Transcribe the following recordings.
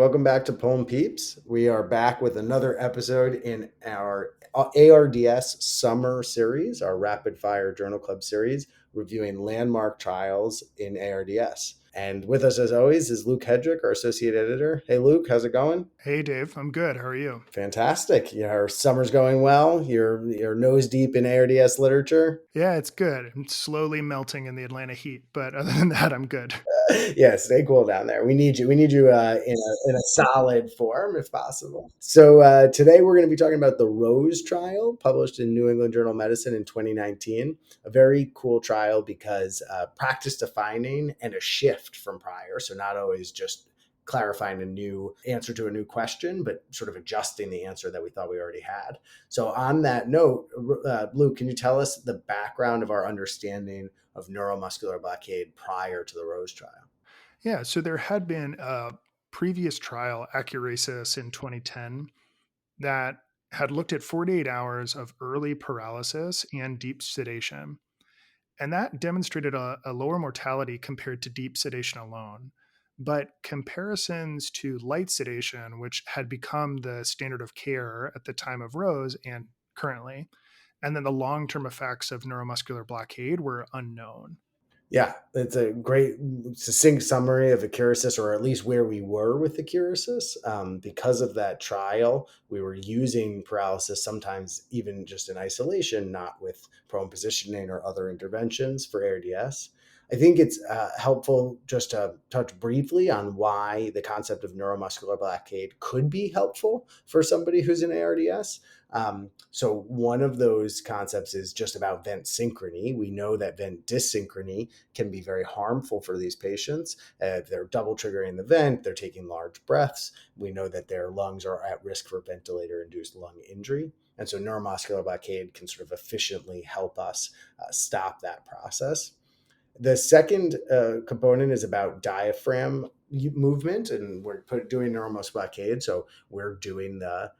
Welcome back to Poem Peeps. We are back with another episode in our ARDS summer series, our Rapid Fire Journal Club series, reviewing landmark trials in ARDS. And with us, as always, is Luke Hedrick, our associate editor. Hey, Luke, how's it going? Hey, Dave. I'm good. How are you? Fantastic. Yeah, our summer's going well. You're nose deep in ARDS literature. Yeah, it's good. I'm slowly melting in the Atlanta heat, but other than that, I'm good. Yeah, stay cool down there. We need you. We need you in a solid form, if possible. So today we're going to be talking about the Rose trial, published in New England Journal of Medicine in 2019. A very cool trial because practice defining and a shift from prior. So not always just clarifying a new answer to a new question, but sort of adjusting the answer that we thought we already had. So on that note, Luke, can you tell us the background of our understanding of neuromuscular blockade prior to the Rose trial? Yeah, so there had been a previous trial, Accurasis, in 2010, that had looked at 48 hours of early paralysis and deep sedation. And that demonstrated a lower mortality compared to deep sedation alone. But comparisons to light sedation, which had become the standard of care at the time of Rose and currently, and then the long term effects of neuromuscular blockade were unknown. Yeah, it's a great succinct summary of the Accurasis, or at least where we were with the Accurasis. Because of that trial, we were using paralysis sometimes even just in isolation, not with prone positioning or other interventions for ARDS. I think it's helpful just to touch briefly on why the concept of neuromuscular blockade could be helpful for somebody who's in ARDS. So one of those concepts is just about vent synchrony. We know that vent dyssynchrony can be very harmful for these patients. If they're double triggering the vent, they're taking large breaths. We know that their lungs are at risk for ventilator-induced lung injury. And so neuromuscular blockade can sort of efficiently help us stop that process. The second component is about diaphragm movement, and we're doing neuromuscular blockade. So we're doing the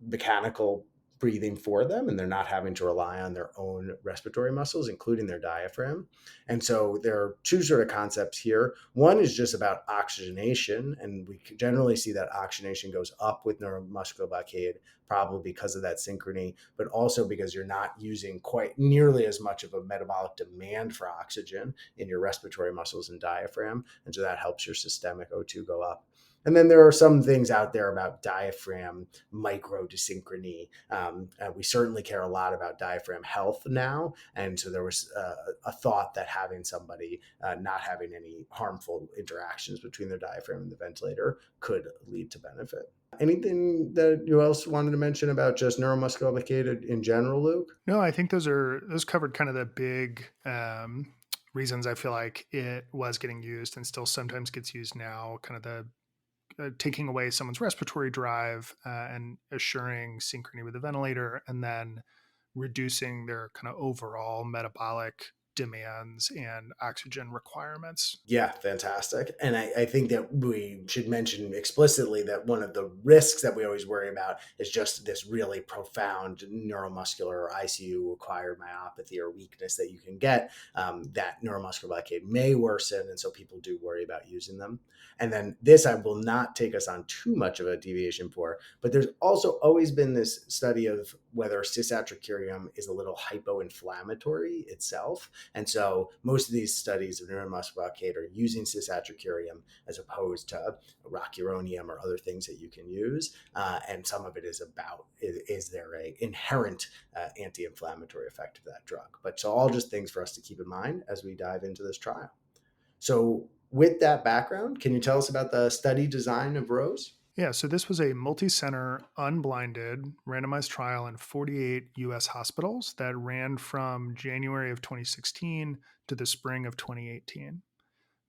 mechanical breathing for them, and they're not having to rely on their own respiratory muscles, including their diaphragm. And so there are two sort of concepts here. One is just about oxygenation, and we generally see that oxygenation goes up with neuromuscular blockade, probably because of that synchrony, but also because you're not using quite nearly as much of a metabolic demand for oxygen in your respiratory muscles and diaphragm. And so that helps your systemic O2 go up. And then there are some things out there about diaphragm micro desynchrony. We certainly care a lot about diaphragm health now. And so there was a thought that having somebody not having any harmful interactions between their diaphragm and the ventilator could lead to benefit. Anything that you else wanted to mention about just neuromuscular blockade in general, Luke? No, I think those covered kind of the big reasons I feel like it was getting used and still sometimes gets used now. Kind of the taking away someone's respiratory drive and assuring synchrony with the ventilator, and then reducing their kind of overall metabolic demands and oxygen requirements. Yeah, fantastic. And I think that we should mention explicitly that one of the risks that we always worry about is just this really profound neuromuscular or ICU acquired myopathy or weakness that you can get. That neuromuscular blockade may worsen, and so people do worry about using them. And then this I will not take us on too much of a deviation for, but there's also always been this study of whether cisatracurium is a little hypoinflammatory itself. And so most of these studies of neuromuscular blockade are using cisatracurium as opposed to rocuronium or other things that you can use. And some of it is about, is there a inherent anti-inflammatory effect of that drug? But so all just things for us to keep in mind as we dive into this trial. So with that background, can you tell us about the study design of Rose? Yeah, so this was a multi-center, unblinded, randomized trial in 48 US hospitals that ran from January of 2016 to the spring of 2018.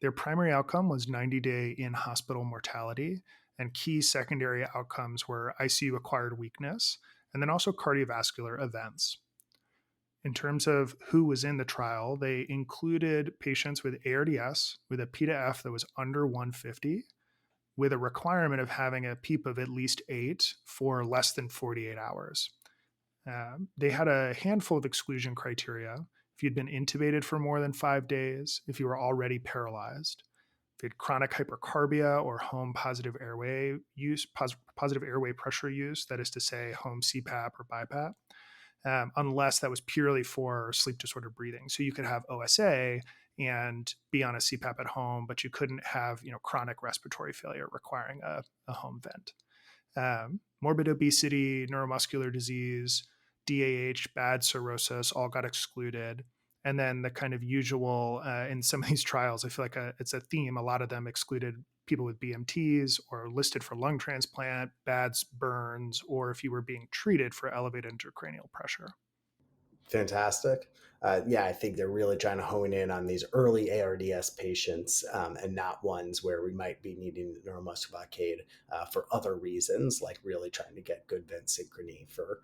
Their primary outcome was 90-day in-hospital mortality, and key secondary outcomes were ICU acquired weakness and then also cardiovascular events. In terms of who was in the trial, they included patients with ARDS with a P to F that was under 150, with a requirement of having a PEEP of at least 8 for less than 48 hours. They had a handful of exclusion criteria. If you'd been intubated for more than 5 days, if you were already paralyzed, They had chronic hypercarbia or home positive airway use, positive airway pressure use, that is to say, home CPAP or BiPAP, unless that was purely for sleep disordered breathing. So you could have OSA and be on a CPAP at home, but you couldn't have chronic respiratory failure requiring a home vent. Morbid obesity, neuromuscular disease, DAH, bad cirrhosis all got excluded. And then the kind of usual in some of these trials, I feel like it's a theme. A lot of them excluded people with BMTs or listed for lung transplant, bad burns, or if you were being treated for elevated intracranial pressure. Fantastic. Yeah, I think they're really trying to hone in on these early ARDS patients and not ones where we might be needing neuromuscular blockade for other reasons, like really trying to get good vent synchrony for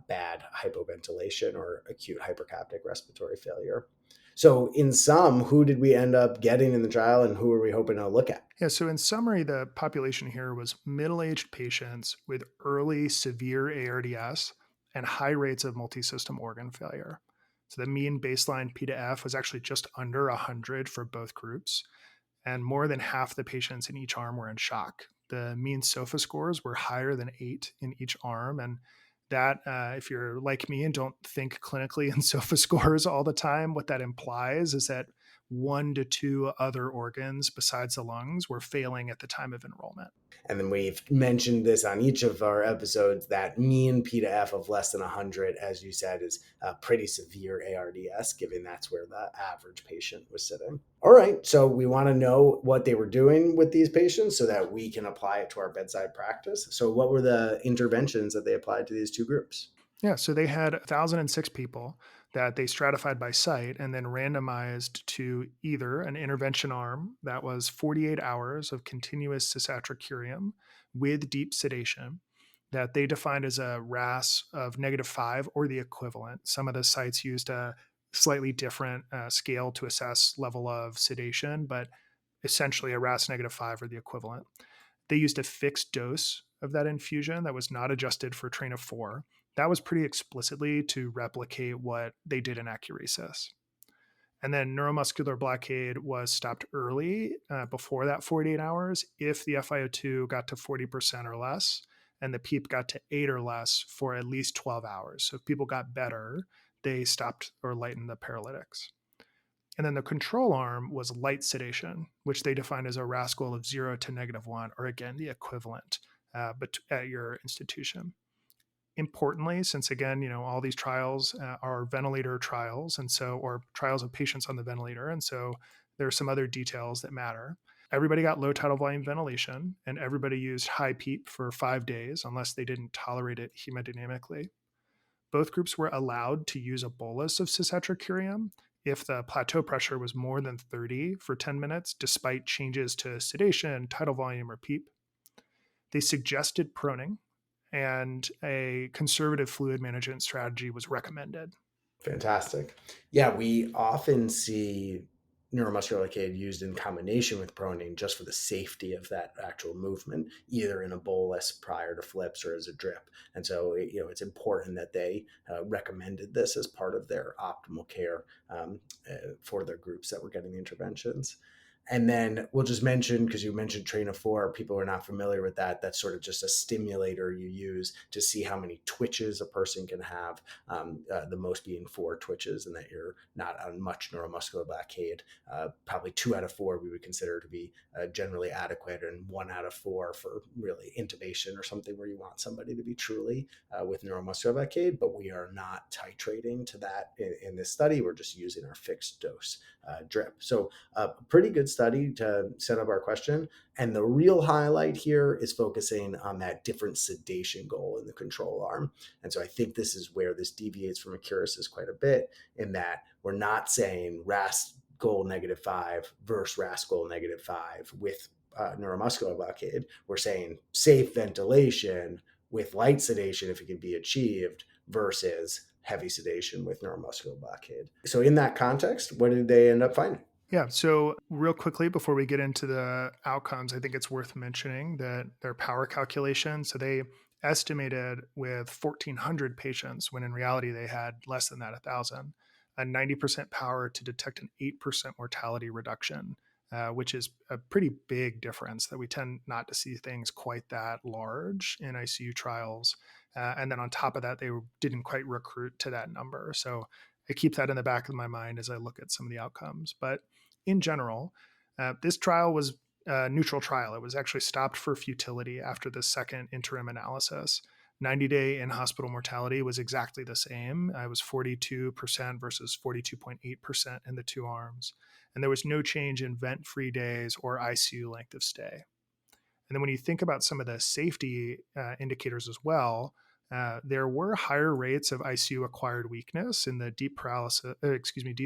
bad hypoventilation or acute hypercapnic respiratory failure. So, in sum, who did we end up getting in the trial and who are we hoping to look at? Yeah, so in summary, the population here was middle-aged patients with early severe ARDS and high rates of multisystem organ failure. So the mean baseline P to F was actually just under 100 for both groups, and more than half the patients in each arm were in shock. The mean SOFA scores were higher than 8 in each arm, and that, if you're like me and don't think clinically in SOFA scores all the time, what that implies is that 1 to 2 other organs besides the lungs were failing at the time of enrollment. And then we've mentioned this on each of our episodes that mean P to F of less than 100, as you said, is pretty severe ARDS, given that's where the average patient was sitting. All right, so we want to know what they were doing with these patients so that we can apply it to our bedside practice. So, what were the interventions that they applied to these two groups? Yeah, so they had 1,006 people that they stratified by site and then randomized to either an intervention arm that was 48 hours of continuous cisatracurium with deep sedation that they defined as a RAS of -5 or the equivalent. Some of the sites used a slightly different scale to assess level of sedation, but essentially a RAS -5 or the equivalent. They used a fixed dose of that infusion that was not adjusted for train of 4. That was pretty explicitly to replicate what they did in Accuresis. And then neuromuscular blockade was stopped early before that 48 hours if the FiO2 got to 40% or less and the PEEP got to 8 or less for at least 12 hours. So if people got better, they stopped or lightened the paralytics. And then the control arm was light sedation, which they defined as a RAS score of 0 to -1, or again, the equivalent but at your institution. Importantly, since again, all these trials are ventilator trials, and so, or trials of patients on the ventilator, and so there are some other details that matter. Everybody got low tidal volume ventilation, and everybody used high PEEP for 5 days, unless they didn't tolerate it hemodynamically. Both groups were allowed to use a bolus of cisatracurium if the plateau pressure was more than 30 for 10 minutes, despite changes to sedation, tidal volume, or PEEP. They suggested proning, and a conservative fluid management strategy was recommended. Fantastic. Yeah, we often see neuromuscular blockade used in combination with proning just for the safety of that actual movement, either in a bolus prior to flips or as a drip. And so, it's important that they recommended this as part of their optimal care for their groups that were getting the interventions. And then we'll just mention, because you mentioned train of 4, people are not familiar with that. That's sort of just a stimulator you use to see how many twitches a person can have, the most being 4 twitches, and that you're not on much neuromuscular blockade. Probably 2 out of 4 we would consider to be generally adequate, and 1 out of 4 for really intubation or something where you want somebody to be truly with neuromuscular blockade. But we are not titrating to that in this study. We're just using our fixed dose drip. So a pretty good study to set up our question. And the real highlight here is focusing on that different sedation goal in the control arm. And so I think this is where this deviates from Accuresis quite a bit, in that we're not saying RAS goal -5 versus RAS goal -5 with neuromuscular blockade. We're saying safe ventilation with light sedation, if it can be achieved, versus heavy sedation with neuromuscular blockade. So in that context, what did they end up finding? Yeah, so real quickly before we get into the outcomes, I think it's worth mentioning that their power calculation, so they estimated with 1,400 patients, when in reality they had less than that, 1,000, a 90% power to detect an 8% mortality reduction which is a pretty big difference that we tend not to see things quite that large in ICU trials. And then on top of that, they didn't quite recruit to that number. So I keep that in the back of my mind as I look at some of the outcomes. But in general, this trial was a neutral trial. It was actually stopped for futility after the second interim analysis. 90-day in-hospital mortality was exactly the same. It was 42% versus 42.8% in the two arms. And there was no change in vent-free days or ICU length of stay. And then when you think about some of the safety indicators as well, there were higher rates of ICU acquired weakness in the deep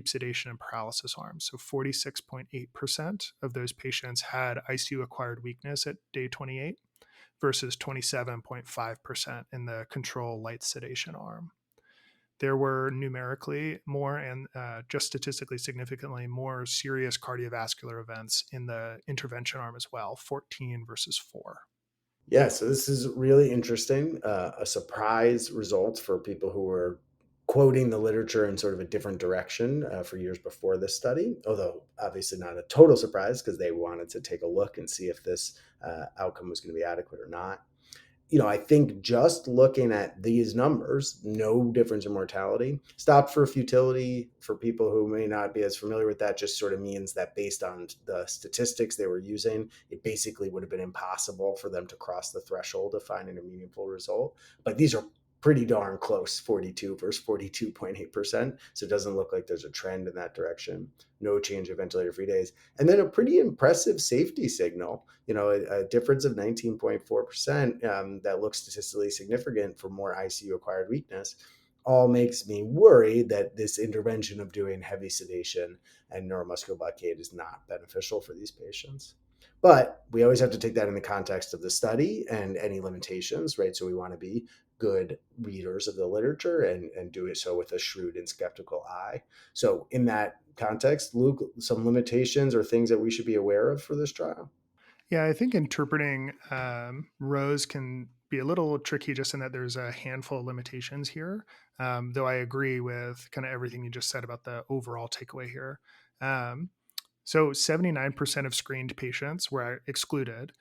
sedation and paralysis arms. So 46.8% of those patients had ICU acquired weakness at day 28 versus 27.5% in the control light sedation arm. There were numerically more and just statistically significantly more serious cardiovascular events in the intervention arm as well, 14 versus 4. Yeah, so this is really interesting. A surprise result for people who were quoting the literature in sort of a different direction for years before this study, although obviously not a total surprise because they wanted to take a look and see if this outcome was going to be adequate or not. I think just looking at these numbers, no difference in mortality, stopped for futility for people who may not be as familiar with that, just sort of means that based on the statistics they were using, it basically would have been impossible for them to cross the threshold of finding a meaningful result. But these are pretty darn close, 42 versus 42.8%. So it doesn't look like there's a trend in that direction. No change in ventilator free days. And then a pretty impressive safety signal, a difference of 19.4% that looks statistically significant for more ICU acquired weakness, all makes me worry that this intervention of doing heavy sedation and neuromuscular blockade is not beneficial for these patients. But we always have to take that in the context of the study and any limitations, right? So we want to be good readers of the literature and do it so with a shrewd and skeptical eye. So in that context, Luke, some limitations or things that we should be aware of for this trial? Yeah, I think interpreting rows can be a little tricky just in that there's a handful of limitations here, though I agree with kind of everything you just said about the overall takeaway here. Um, So 79% of screened patients were excluded.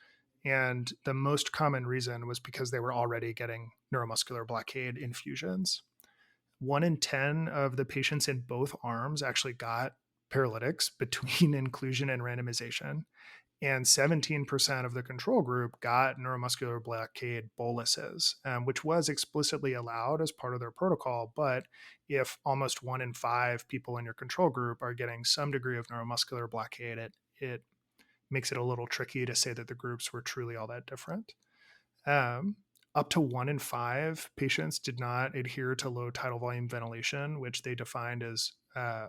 And the most common reason was because they were already getting neuromuscular blockade infusions. 1 in 10 of the patients in both arms actually got paralytics between inclusion and randomization. And 17% of the control group got neuromuscular blockade boluses, which was explicitly allowed as part of their protocol. But if almost 1 in 5 people in your control group are getting some degree of neuromuscular blockade, it makes it a little tricky to say that the groups were truly all that different. Um, Up to 1 in 5 patients did not adhere to low tidal volume ventilation, which they defined as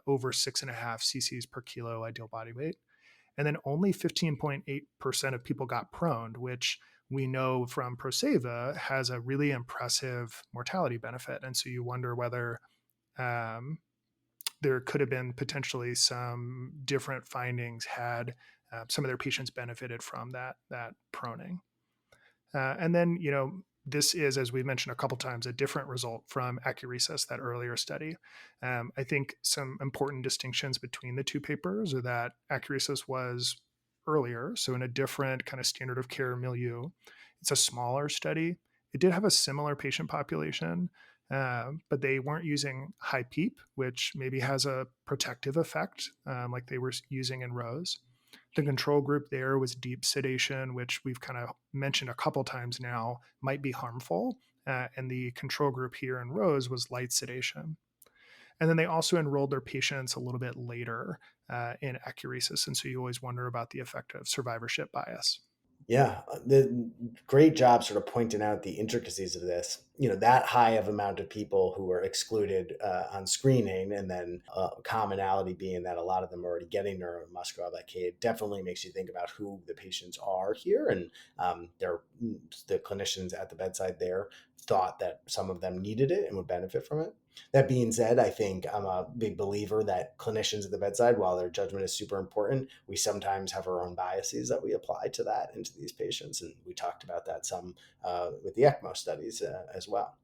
over 6.5 cc's per kilo ideal body weight. And then only 15.8% of people got proned, which we know from Proseva has a really impressive mortality benefit. And so you wonder whether um, there could have been potentially some different findings had some of their patients benefited from that proning. And then, this is, as we mentioned a couple times, a different result from Acuresis, that earlier study. I think some important distinctions between the two papers are that Acuresis was earlier, so in a different kind of standard of care milieu. It's a smaller study. It did have a similar patient population, but they weren't using high PEEP, which maybe has a protective effect, like they were using in Rose. The control group there was deep sedation, which we've kind of mentioned a couple times now might be harmful. And the control group here in Rose was light sedation. And then they also enrolled their patients a little bit later in Acuresis. And so you always wonder about the effect of survivorship bias. Yeah, the great job sort of pointing out the intricacies of this. That high of amount of people who were excluded on screening, and then commonality being that a lot of them are already getting neuromuscular blockade, definitely makes you think about who the patients are here. And the clinicians at the bedside there thought that some of them needed it and would benefit from it. That being said, I think I'm a big believer that clinicians at the bedside, while their judgment is super important, we sometimes have our own biases that we apply to that into these patients. And we talked about that some with the ECMO studies as well.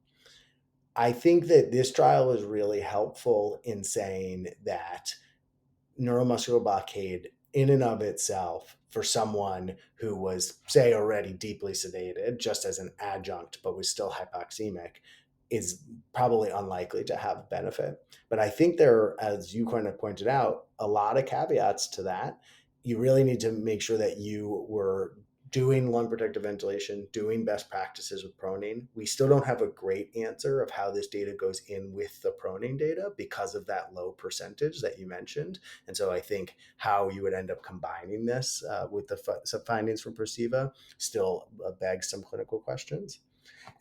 I think that this trial is really helpful in saying that neuromuscular blockade in and of itself for someone who was, say, already deeply sedated, just as an adjunct, but was still hypoxemic, is probably unlikely to have benefit. But I think there, as you kind of pointed out, a lot of caveats to that. You really need to make sure that you were doing lung protective ventilation, doing best practices with proning. We still don't have a great answer of how this data goes in with the proning data because of that low percentage that you mentioned. And so I think how you would end up combining this with the findings from Perceiva still begs some clinical questions.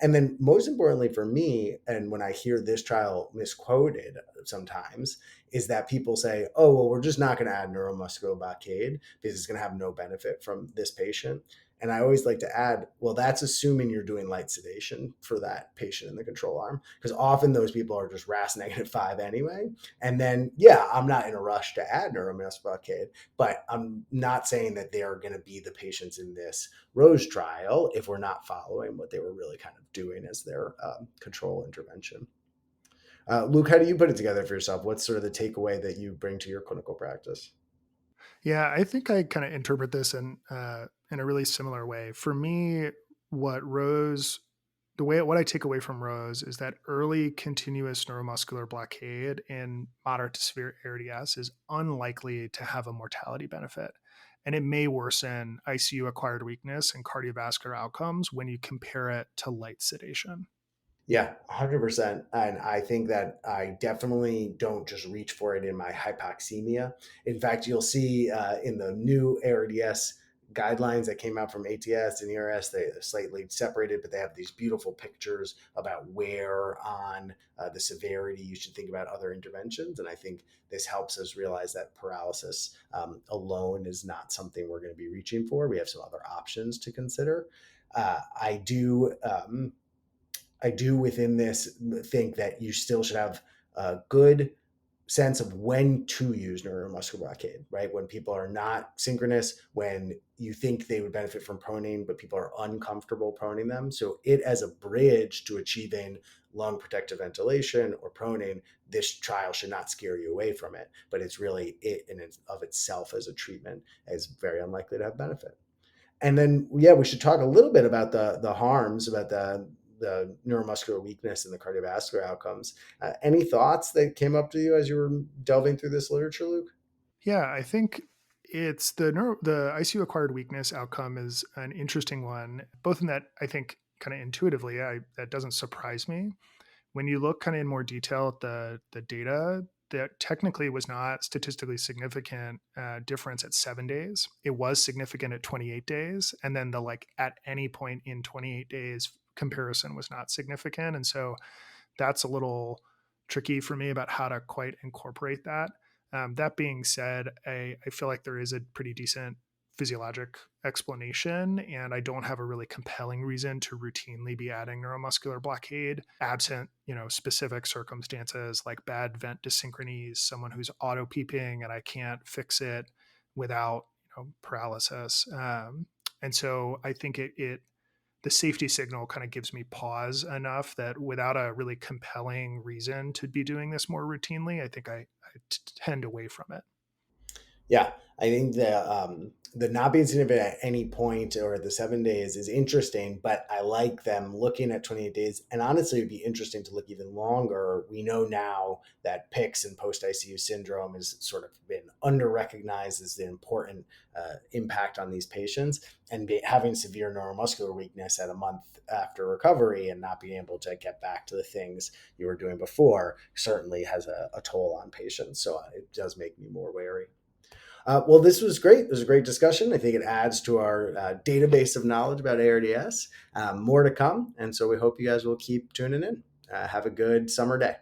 And then, most importantly for me, and when I hear this trial misquoted sometimes, is that people say, oh, well, we're just not going to add neuromuscular blockade because it's going to have no benefit from this patient. And I always like to add, well, that's assuming you're doing light sedation for that patient in the control arm, because often those people are just RAS -5 anyway. And then, yeah, I'm not in a rush to add neuromuscular blockade, but I'm not saying that they are going to be the patients in this Rose trial if we're not following what they were really kind of doing as their control intervention. Luke, how do you put it together for yourself? What's sort of the takeaway that you bring to your clinical practice? Yeah, I think I kind of interpret this in a really similar way. For me, what Rose, what I take away from Rose is that early continuous neuromuscular blockade in moderate to severe ARDS is unlikely to have a mortality benefit. And it may worsen ICU acquired weakness and cardiovascular outcomes when you compare it to light sedation. Yeah, 100%. And I think that I definitely don't just reach for it in my hypoxemia. In fact, you'll see in the new ARDS guidelines that came out from ATS and ERS, they're slightly separated, but they have these beautiful pictures about where on the severity you should think about other interventions. And I think this helps us realize that paralysis alone is not something we're going to be reaching for. We have some other options to consider. Uh, I do. I do within this think that you still should have a good sense of when to use neuromuscular blockade, right? When people are not synchronous, when you think they would benefit from proning, but people are uncomfortable proning them. So it as a bridge to achieving lung protective ventilation or proning, this trial should not scare you away from it, but it's really it in and of itself as a treatment is very unlikely to have benefit. And then, yeah, we should talk a little bit about the harms, about the neuromuscular weakness and the cardiovascular outcomes. Any thoughts that came up to you as you were delving through this literature, Luke? Yeah, I think it's the ICU acquired weakness outcome is an interesting one, both in that I think kind of intuitively, that doesn't surprise me. When you look kind of in more detail at the data, that technically was not statistically significant difference at 7 days. It was significant at 28 days, and then the like at any point in 28 days comparison was not significant, and so that's a little tricky for me about how to quite incorporate that. That being said, I feel like there is a pretty decent physiologic explanation, and I don't have a really compelling reason to routinely be adding neuromuscular blockade, absent specific circumstances like bad vent dysynchronies, someone who's auto peeping and I can't fix it without paralysis. And so I think it the safety signal kind of gives me pause enough that without a really compelling reason to be doing this more routinely, I think I tend away from it. Yeah, I think the not being significant at any point or the 7 days is interesting, but I like them looking at 28 days. And honestly, it'd be interesting to look even longer. We know now that PICS and post ICU syndrome has sort of been under recognized as the important impact on these patients. And having severe neuromuscular weakness at a month after recovery and not being able to get back to the things you were doing before certainly has a toll on patients. So it does make me more wary. Well, this was great. This was a great discussion. I think it adds to our database of knowledge about ARDS. More to come. And so we hope you guys will keep tuning in. Have a good summer day.